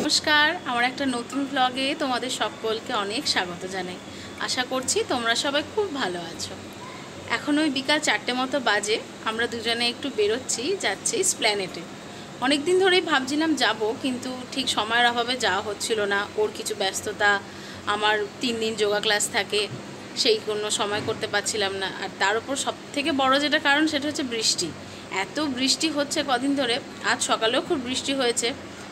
নমস্কার, আমার একটা নতুন ব্লগে তোমাদের সকলকে অনেক স্বাগত জানাই। আশা করছি তোমরা সবাই খুব ভালো আছো। এখন ওই বিকাল 4টে মতো বাজে, আমরা দুজনে একটু বেরোচ্ছি, যাচ্ছি স্প্ল্যানেটে। অনেক দিন ধরেই ভাবছিলাম যাব, কিন্তু ঠিক সময়ের অভাবে যাওয়া হচ্ছিল না। ওর কিছু ব্যস্ততা, আমার 3 দিন যোগা ক্লাস থাকে, সেই কোনো সময় করতে পারছিলাম না। আর তার উপর সবথেকে বড় যেটা কারণ সেটা হচ্ছে বৃষ্টি। এত বৃষ্টি হচ্ছে কদিন ধরে, আজ সকালেও খুব বৃষ্টি হয়েছে,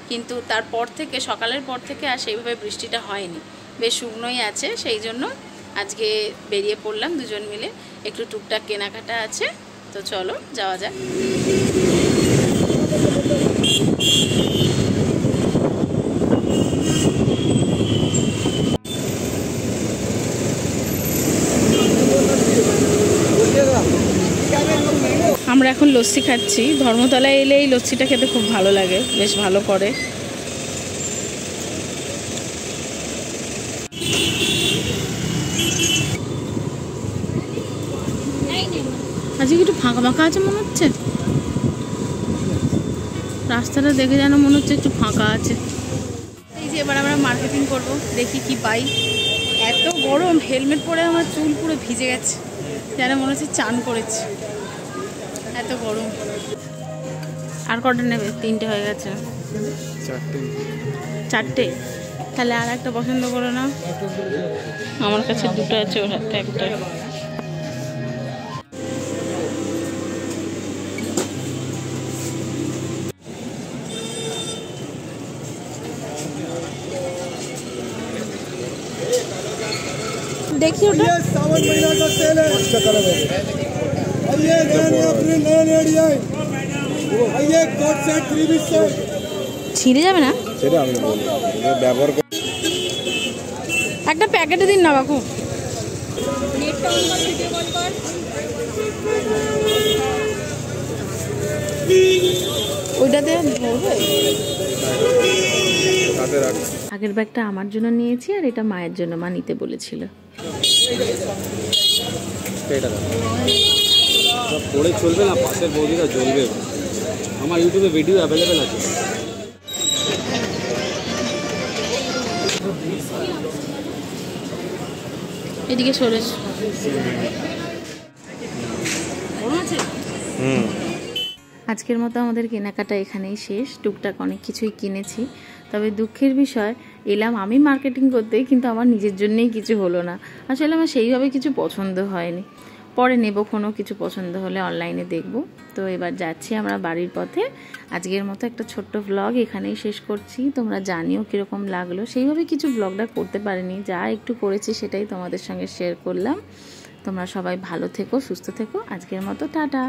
কিন্তু তারপর থেকে সকালের পর থেকে আর সেইভাবে বৃষ্টিটা হয়নি, বেশ শুকনোই আছে। সেই জন্য আজকে বেরিয়ে পড়লাম দুজন মিলে, একটু টুকটাক কেনাকাটা আছে, তো চলো যাওয়া যাক। আমরা এখন লস্যি খাচ্ছি। ধর্মতলায় এলে এই লস্যিটা খেতে খুব ভালো লাগে, বেশ ভালো করে। আজকে একটু ফাঁকা ফাঁকা আছে মনে হচ্ছে, রাস্তাটা দেখে যেন মনে হচ্ছে একটু ফাঁকা আছে। এই যে এবার আমরা মার্কেটিং করব, দেখি কি পাই। এত গরম, হেলমেট পরে আমার চুল পুরো ভিজে গেছে, যেন মনে হচ্ছে চান করেছে, এত গরম। আর কটা নেবে? 3টে হয়ে গেছে। 4টে? তাহলে আর একটা পছন্দ করো না। আমার কাছে 2টো আছে, ওর হাতে একটা। देखिए सावन महीना का सेल है, ছিঁড়ে যাবে না? একটা প্যাকেটে দিন না বাবু। ওইটাতে আগের ব্যাগটা আমার জন্য নিয়েছি, আর এটা মায়ের জন্য, মা নিতে বলেছিল। পড়ে চলবে না, পাশের বৌদিরা জ্বলবে। আমার ইউটিউবে ভিডিও অ্যাভেলেবেল আছে। এদিকে সরে। আজকের মতো আমাদের কেনাকাটা এখানেই শেষ। টুকটাক অনেক কিছুই কিনেছি, তবে দুঃখের বিষয় এলাম আমি মার্কেটিং করতে, কিন্তু আমার নিজের জন্যই কিছু হলো না। আসলে আমার সেইভাবে কিছু পছন্দ হয়নি, পরে নেব, কোনো কিছু পছন্দ হলে অনলাইনে দেখব। তো এবার যাচ্ছি আমরা বাড়ির পথে। আজকের মতো একটা ছোট্ট ব্লগ এখানেই শেষ করছি। তোমরা জানিও কীরকম লাগলো। সেইভাবে কিছু ব্লগটা করতে পারিনি, যা একটু করেছি সেটাই তোমাদের সঙ্গে শেয়ার করলাম। তোমরা সবাই ভালো থেকো, সুস্থ থেকো। আজকের মতো টাটা।